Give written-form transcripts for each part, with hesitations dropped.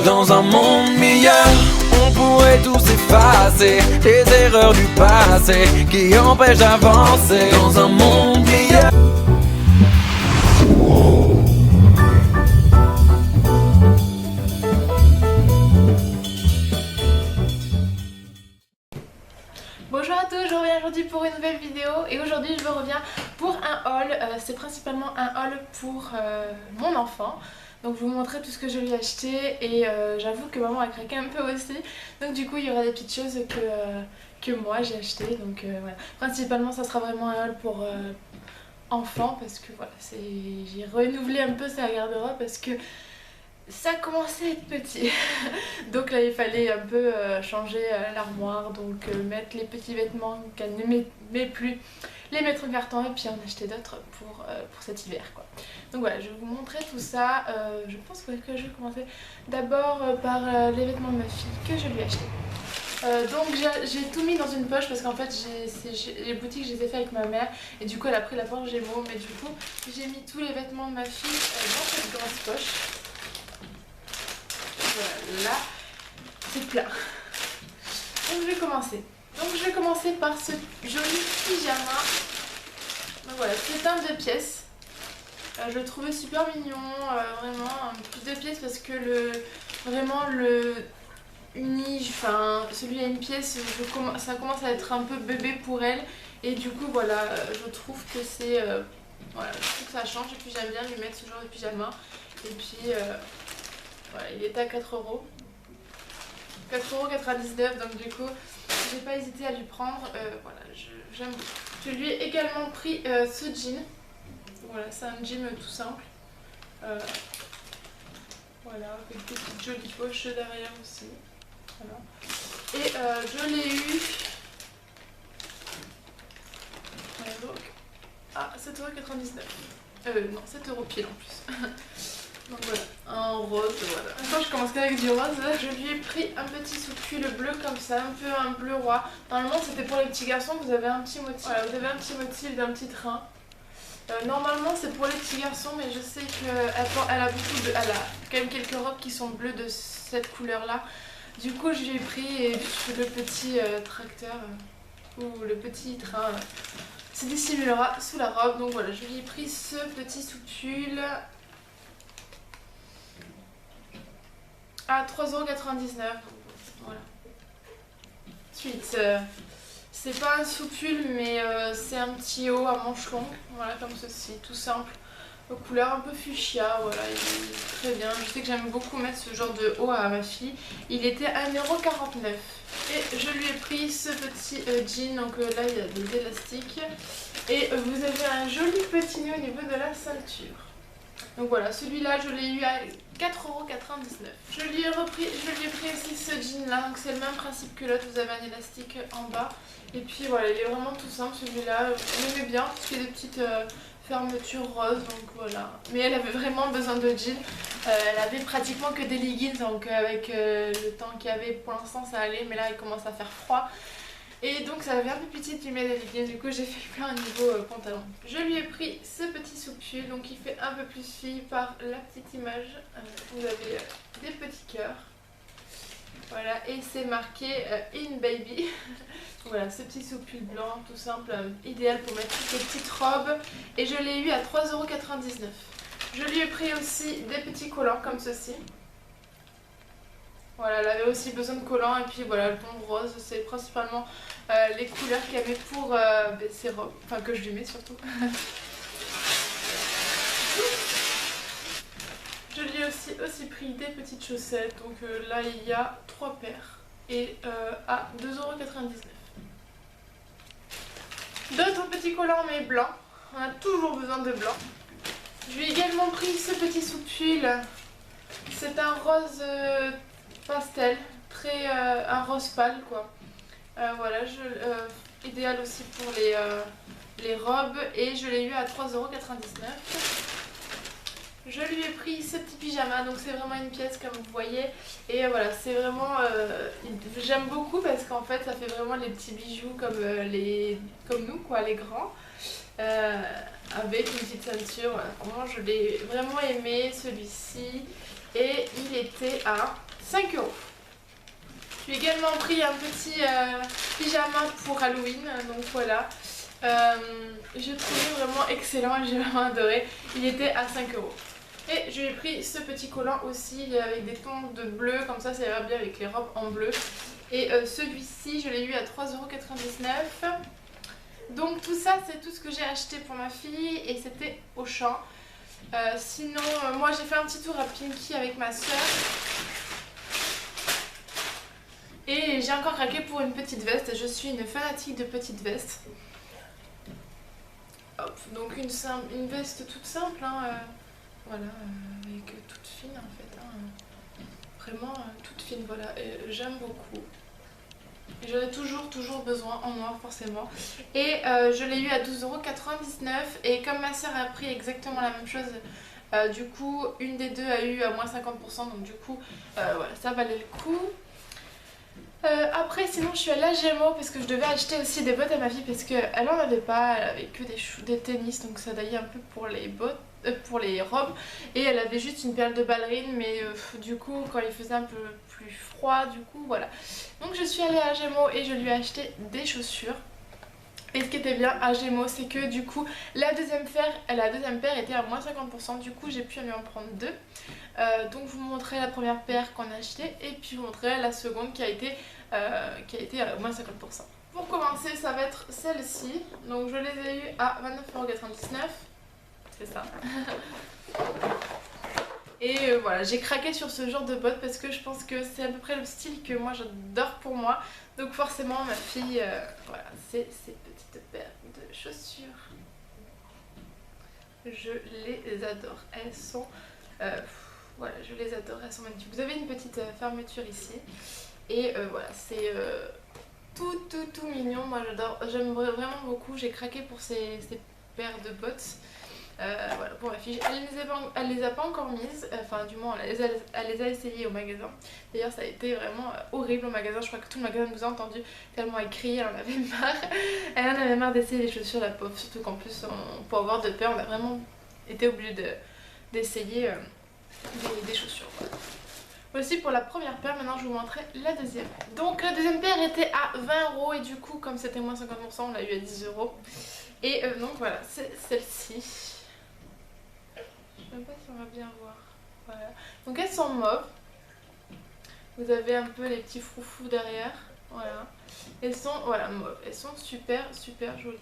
Dans un monde meilleur, on pourrait tous effacer les erreurs du passé qui empêchent d'avancer. Dans un monde meilleur. Bonjour à tous, je reviens aujourd'hui pour une nouvelle vidéo et aujourd'hui je reviens pour un haul. C'est principalement un haul pour mon enfant. Donc je vous montrer tout ce que je lui ai acheté et j'avoue que maman a craqué un peu aussi. Donc du coup il y aura des petites choses que moi j'ai acheté. Donc voilà. Principalement ça sera vraiment un haul pour enfants parce que voilà, j'ai renouvelé un peu sa garde-robe parce que ça commençait à être petit. Donc là il fallait un peu changer l'armoire, donc mettre les petits vêtements qu'elle ne met plus, les mettre en carton et puis en acheter d'autres pour cet hiver quoi. Donc voilà, je vais vous montrer tout ça. Je pense que je vais commencer d'abord par les vêtements de ma fille que je lui ai acheté. Donc j'ai tout mis dans une poche parce qu'en fait les boutiques je les ai fait avec ma mère et du coup elle a pris la poche Gémeaux, mais du coup j'ai mis tous les vêtements de ma fille dans cette grosse poche. Voilà, c'est plat. Donc je vais commencer. Donc je vais commencer par ce joli pyjama. Donc voilà, c'est un 2 pièces. Je le trouvais super mignon, vraiment un plus 2 pièces parce que celui à une pièce, ça commence à être un peu bébé pour elle. Et du coup voilà, je trouve que c'est voilà, je trouve que ça change et puis j'aime bien lui mettre ce genre de pyjama. Et puis voilà, il était à 4 €. 4,99 €, donc du coup j'ai pas hésité à lui prendre. Voilà, j'aime beaucoup. Je lui ai également pris ce jean. Voilà, c'est un jean tout simple. Voilà, avec des petites jolies poches derrière aussi. Voilà. Et je l'ai eu. Donc, à 7,99 €. Non, 7 € pile en plus. Donc voilà, un rose, voilà. Maintenant je commence qu'avec du rose. Je lui ai pris un petit sous-pull bleu comme ça, un peu un bleu roi. Normalement c'était pour les petits garçons, vous avez un petit motif. Voilà, vous avez un petit motif d'un petit train. Normalement c'est pour les petits garçons, mais je sais qu'elle a quand même quelques robes qui sont bleues de cette couleur là. Du coup je lui ai pris le petit tracteur ou le petit train se dissimulera sous la robe. Donc voilà, je lui ai pris ce petit sous-pull à 3,99 €. Voilà. Ensuite, c'est pas un sous-pull, mais c'est un petit haut à manches longues. Voilà, comme ceci, tout simple. Aux couleurs un peu fuchsia. Voilà, il est très bien. Je sais que j'aime beaucoup mettre ce genre de haut à ma fille. Il était à 1,49 €. Et je lui ai pris ce petit jean. Donc là, il y a des élastiques. Et vous avez un joli petit nœud au niveau de la ceinture. Donc voilà, celui-là je l'ai eu à 4,99 €. Je lui ai pris aussi ce jean là, donc c'est le même principe que l'autre, vous avez un élastique en bas. Et puis voilà, il est vraiment tout simple celui-là, on aimait bien parce qu'il y a des petites fermetures roses, donc voilà. Mais elle avait vraiment besoin de jean, elle avait pratiquement que des leggings, donc avec le temps qu'il y avait pour l'instant ça allait, mais là il commence à faire froid. Et donc ça avait un peu pitié de lui mettre des leggings, du coup j'ai fait plein au niveau pantalon. Je lui ai pris ce petit sous-pull, donc il fait un peu plus fille par la petite image. Vous avez des petits cœurs. Voilà, et c'est marqué In Baby. Voilà, ce petit sous-pull blanc, tout simple, idéal pour mettre toutes les petites robes. Et je l'ai eu à 3,99 €. Je lui ai pris aussi des petits collants comme ceci. Voilà, elle avait aussi besoin de collants et puis voilà, le ton rose, c'est principalement les couleurs qu'il y avait pour ses robes, enfin que je lui mets surtout. Je lui ai aussi pris des petites chaussettes, donc là il y a 3 paires et à 2,99 €. D'autres petits collants mais blancs, on a toujours besoin de blanc. Je lui ai également pris ce petit sous-pull, c'est un rose pastel, un rose pâle quoi. Voilà, idéal aussi pour les robes et je l'ai eu à 3,99 €. Je lui ai pris ce petit pyjama, donc c'est vraiment une pièce comme vous voyez. Et voilà, c'est vraiment, j'aime beaucoup parce qu'en fait ça fait vraiment les petits bijoux comme nous quoi, les grands. Avec une petite ceinture, voilà. Vraiment, je l'ai vraiment aimé celui-ci. Et il était à 5 €. J'ai également pris un petit pyjama pour Halloween, donc voilà. J'ai trouvé vraiment excellent et j'ai vraiment adoré. Il était à 5 €. Et je lui ai pris ce petit collant aussi avec des tons de bleu, comme ça ira bien avec les robes en bleu. Et celui-ci je l'ai eu à 3,99 €. Donc tout ça c'est tout ce que j'ai acheté pour ma fille et c'était Auchan. Sinon moi j'ai fait un petit tour à Pinky avec ma soeur. Et j'ai encore craqué pour une petite veste, je suis une fanatique de petites vestes. Hop, donc une veste toute simple, hein, voilà, avec toute fine en fait, hein, vraiment toute fine, voilà, j'aime beaucoup. J'en ai toujours besoin en noir forcément. Et je l'ai eu à 12,99 € et comme ma soeur a pris exactement la même chose, du coup une des deux a eu à moins 50%, donc du coup voilà, ça valait le coup. Après sinon je suis allée à Gémeaux parce que je devais acheter aussi des bottes à ma fille parce qu'elle en avait pas, elle avait que des tennis, donc ça daillait un peu pour les bottes, pour les robes, et elle avait juste une paire de ballerines, mais du coup quand il faisait un peu plus froid, du coup voilà. Donc je suis allée à Gémeaux et je lui ai acheté des chaussures. Et ce qui était bien à Gémeaux, c'est que du coup la deuxième paire était à moins 50%, du coup j'ai pu lui en prendre deux. Donc je vous montrerai la première paire qu'on a achetée et puis je vous montrerai la seconde qui a été à moins 50%. Pour commencer, ça va être celle-ci. Donc je les ai eues à 29,99 €. C'est ça. Et voilà, j'ai craqué sur ce genre de bottes parce que je pense que c'est à peu près le style que moi j'adore pour moi. Donc forcément ma fille, voilà, c'est ces petites paires de chaussures. Je les adore, elles sont... voilà, je les adore, elles sont magnifiques. Vous avez une petite fermeture ici. Et voilà, c'est tout mignon, moi j'adore, j'aime vraiment beaucoup. J'ai craqué pour ces paires de bottes. Voilà, pour ma fille, elle les a pas encore mises, enfin du moins elle les a essayées au magasin. D'ailleurs ça a été vraiment horrible au magasin, je crois que tout le magasin nous a entendu tellement elle criait, elle en avait marre. Elle en avait marre d'essayer les chaussures, la pauvre, surtout qu'en plus pour avoir de peur on a vraiment été obligé d'essayer des chaussures. Voilà. Voici pour la première paire, maintenant je vous montrerai la deuxième. Donc la deuxième paire était à 20 € et du coup comme c'était moins 50% on l'a eu à 10 €. Et donc voilà, c'est celle-ci. Je ne sais pas si on va bien voir. Voilà. Donc elles sont mauves. Vous avez un peu les petits froufrous derrière. Voilà. Elles sont voilà, mauves. Elles sont super jolies.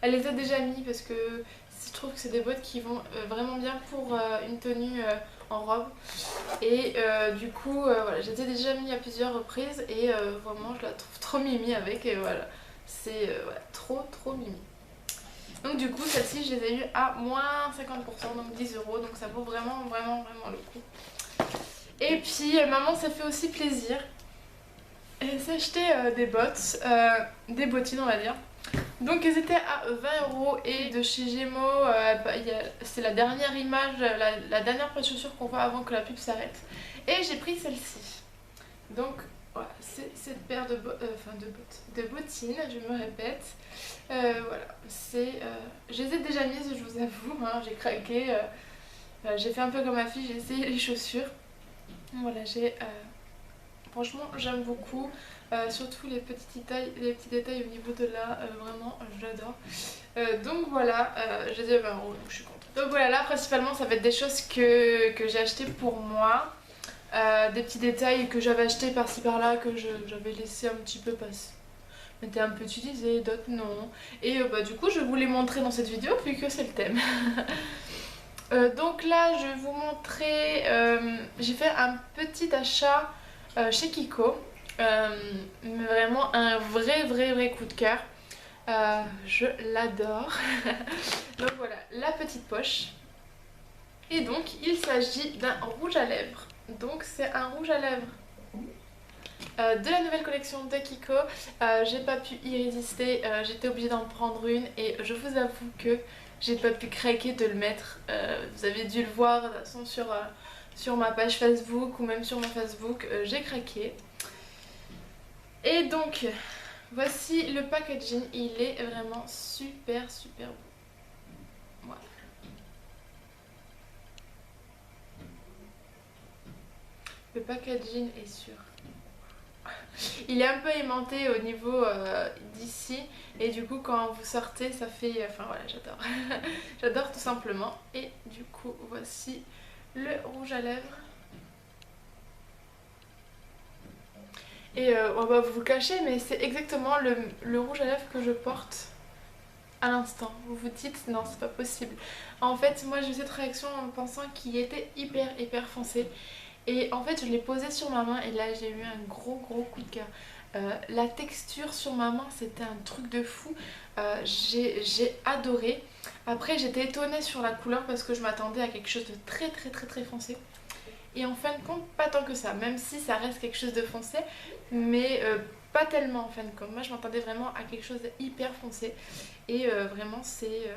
Elle les a déjà mis parce que je trouve que c'est des bottes qui vont vraiment bien pour une tenue en robe. Et du coup, voilà, je les ai déjà mis à plusieurs reprises et vraiment je la trouve trop mimi avec. Et voilà, c'est voilà, trop mimi. Donc du coup celle-ci je les ai eues à moins 50%, donc 10 €, donc ça vaut vraiment le coup. Et puis maman s'est fait aussi plaisir. Elle s'est acheté des bottes, des bottines on va dire. Donc elles étaient à 20 € et de chez Gémeaux, c'est la dernière image, la dernière paire de chaussures qu'on voit avant que la pub s'arrête. Et j'ai pris celle-ci. Donc voilà, c'est cette paire de bottines, je me répète. Voilà, je les ai déjà mises, je vous avoue, hein, j'ai craqué. J'ai fait un peu comme ma fille, j'ai essayé les chaussures. Voilà, franchement j'aime beaucoup, surtout les petits détails au niveau de là, vraiment j'adore. Donc voilà, je les ai à 20 €, donc je suis contente. Donc voilà, là principalement ça va être des choses que j'ai achetées pour moi. Des petits détails que j'avais achetés par-ci par-là, que j'avais laissé un petit peu passer. Étaient un peu utilisés, d'autres non. Et du coup je vais vous les montrer dans cette vidéo puisque c'est le thème. Donc là je vais vous montrer, j'ai fait un petit achat chez Kiko. Mais vraiment un vrai coup de cœur. Je l'adore. Donc voilà, la petite poche. Et donc il s'agit d'un rouge à lèvres. Donc c'est un rouge à lèvres de la nouvelle collection de Kiko. J'ai pas pu y résister, j'étais obligée d'en prendre une et je vous avoue que j'ai pas pu craquer de le mettre. Vous avez dû le voir de toute façon sur ma page Facebook ou même sur mon Facebook, j'ai craqué. Et donc voici le packaging, il est vraiment super beau. Voilà. Le packaging est sûr. Il est un peu aimanté au niveau d'ici et du coup quand vous sortez ça fait... Enfin voilà, j'adore. J'adore tout simplement. Et du coup voici le rouge à lèvres. Et on va vous le cacher mais c'est exactement le rouge à lèvres que je porte à l'instant. Vous vous dites non c'est pas possible. En fait moi j'ai eu cette réaction en pensant qu'il était hyper foncé. Et en fait je l'ai posé sur ma main et là j'ai eu un gros coup de cœur. La texture sur ma main c'était un truc de fou. J'ai adoré. Après j'étais étonnée sur la couleur parce que je m'attendais à quelque chose de très foncé. Et en fin de compte pas tant que ça, même si ça reste quelque chose de foncé. Mais pas tellement en fin de compte. Moi je m'attendais vraiment à quelque chose de hyper foncé. Et vraiment c'est...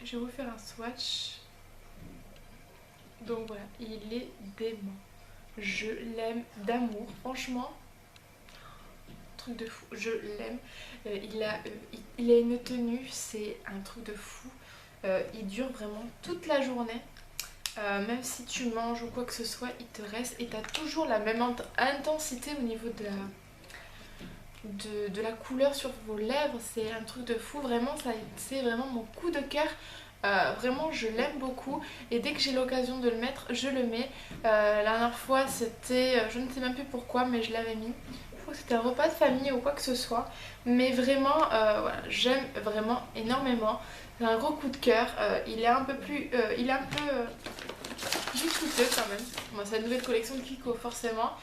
Je vais vous faire un swatch. Donc voilà, il est dément. Je l'aime d'amour, franchement. Truc de fou, je l'aime. Il a une tenue, c'est un truc de fou. Il dure vraiment toute la journée. Même si tu manges ou quoi que ce soit, il te reste. Et tu as toujours la même intensité au niveau de la couleur sur vos lèvres. C'est un truc de fou, vraiment, c'est vraiment mon coup de cœur. Vraiment je l'aime beaucoup et dès que j'ai l'occasion de le mettre je le mets. La dernière fois c'était, je ne sais même plus pourquoi mais je l'avais mis. Je crois que c'était un repas de famille ou quoi que ce soit. Mais vraiment voilà, j'aime vraiment énormément. C'est un gros coup de cœur. Il est un peu plus... il est un peu plus coûteux quand même. Bon, c'est la nouvelle collection de Kiko forcément.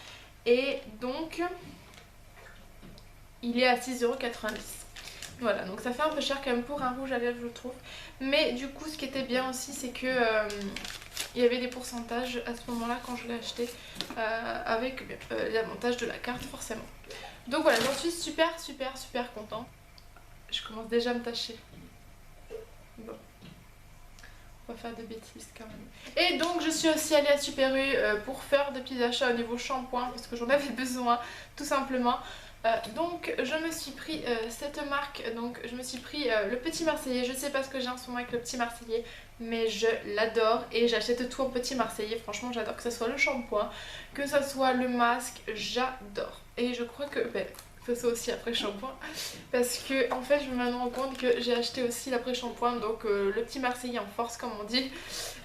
Et donc il est à 6,90 €. Voilà, donc ça fait un peu cher quand même pour un rouge à lèvres je trouve. Mais du coup ce qui était bien aussi c'est que il y avait des pourcentages à ce moment là quand je l'ai acheté. Avec l'avantage de la carte forcément. Donc voilà, j'en suis super contente. Je commence déjà à me tâcher. Bon. On va faire des bêtises quand même. Et donc je suis aussi allée à Super U pour faire des petits achats au niveau shampoing parce que j'en avais besoin tout simplement. Donc je me suis pris cette marque, donc je me suis pris le Petit Marseillais. Je sais pas ce que j'ai en ce moment avec le Petit Marseillais mais je l'adore et j'achète tout en Petit Marseillais. Franchement j'adore, que ce soit le shampoing, que ce soit le masque, j'adore. Et je crois que... que ce soit aussi après-shampoing parce que en fait je me rends compte que j'ai acheté aussi l'après-shampoing, donc le Petit Marseillais en force comme on dit.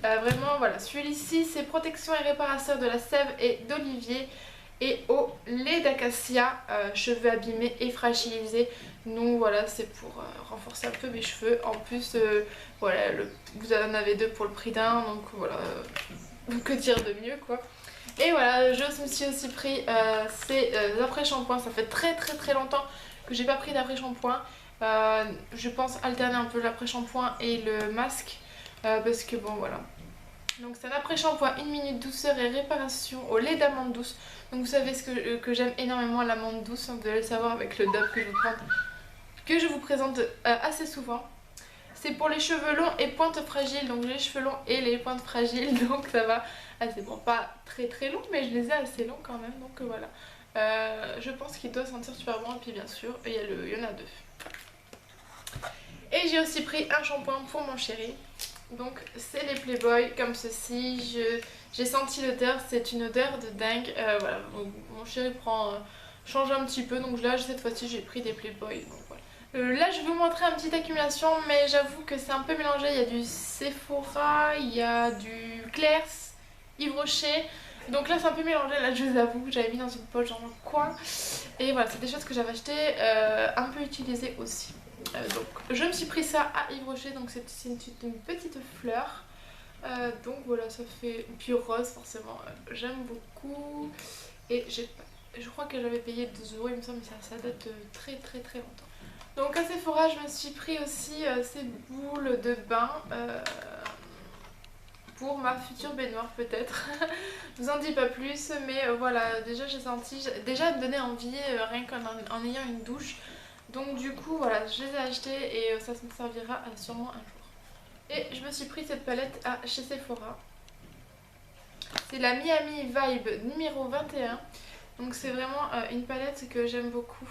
Vraiment voilà, celui-ci c'est protection et réparateur de la sève et d'olivier et au lait d'acacia, cheveux abîmés et fragilisés. Donc voilà, c'est pour renforcer un peu mes cheveux. En plus voilà, vous en avez deux pour le prix d'un, donc voilà, que dire de mieux quoi. Et voilà, je me suis aussi pris ces après-shampoings. Ça fait très longtemps que j'ai pas pris d'après-shampoing. Je pense alterner un peu l'après-shampoing et le masque parce que bon voilà. Donc c'est un après-shampoing 1 minute douceur et réparation au lait d'amande douce. Donc vous savez ce que j'aime énormément, l'amande douce, vous allez le savoir avec le Dove que je vous présente assez souvent. C'est pour les cheveux longs et pointes fragiles, donc j'ai les cheveux longs et les pointes fragiles, donc ça va assez bon, pas très long mais je les ai assez longs quand même, donc voilà. Je pense qu'il doit sentir super bon et puis bien sûr il y en a deux. Et j'ai aussi pris un shampoing pour mon chéri. Donc c'est les Playboy comme ceci. J'ai senti l'odeur, c'est une odeur de dingue. Voilà, mon chéri change un petit peu, donc là cette fois-ci j'ai pris des Playboy. Donc voilà. Là je vais vous montrer une petite accumulation, mais j'avoue que c'est un peu mélangé. Il y a du Sephora, il y a du Claire's, Yves Rocher. Donc là c'est un peu mélangé, là je vous avoue, j'avais mis dans une poche dans le coin. Et voilà, c'est des choses que j'avais achetées, un peu utilisées aussi. Donc je me suis pris ça à Yves Rocher, donc c'est une petite fleur. Donc voilà, ça fait... Puis rose forcément, j'aime beaucoup. Et je crois que j'avais payé 2 € il me semble, mais ça date de très longtemps. Donc à Sephora je me suis pris aussi ces boules de bain. Pour ma future baignoire peut-être. Je vous en dis pas plus, mais voilà, déjà j'ai senti, déjà elle me donnait envie rien qu'en ayant une douche. Donc du coup voilà, je les ai achetés et ça me servira sûrement un jour. Et je me suis pris cette palette chez Sephora. C'est la Miami Vibe numéro 21. Donc c'est vraiment une palette que j'aime beaucoup.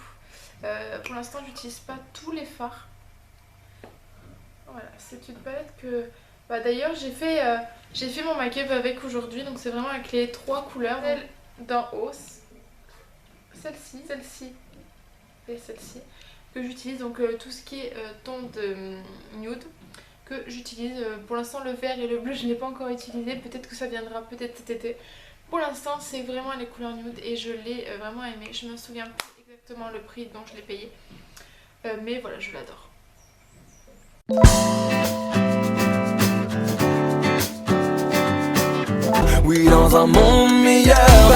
Pour l'instant j'utilise pas tous les fards. Voilà, c'est une palette que Bah d'ailleurs j'ai fait mon make-up avec aujourd'hui, donc c'est vraiment avec les 3 couleurs. Celle d'en haut, celle-ci et celle-ci que j'utilise, donc tout ce qui est ton de nude que j'utilise. Pour l'instant le vert et le bleu je ne l'ai pas encore utilisé, peut-être que ça viendra peut-être cet été. Pour l'instant c'est vraiment les couleurs nude et je l'ai vraiment aimé. Je me souviens plus exactement le prix dont je l'ai payé, mais voilà, je l'adore. Oui, dans un monde meilleur,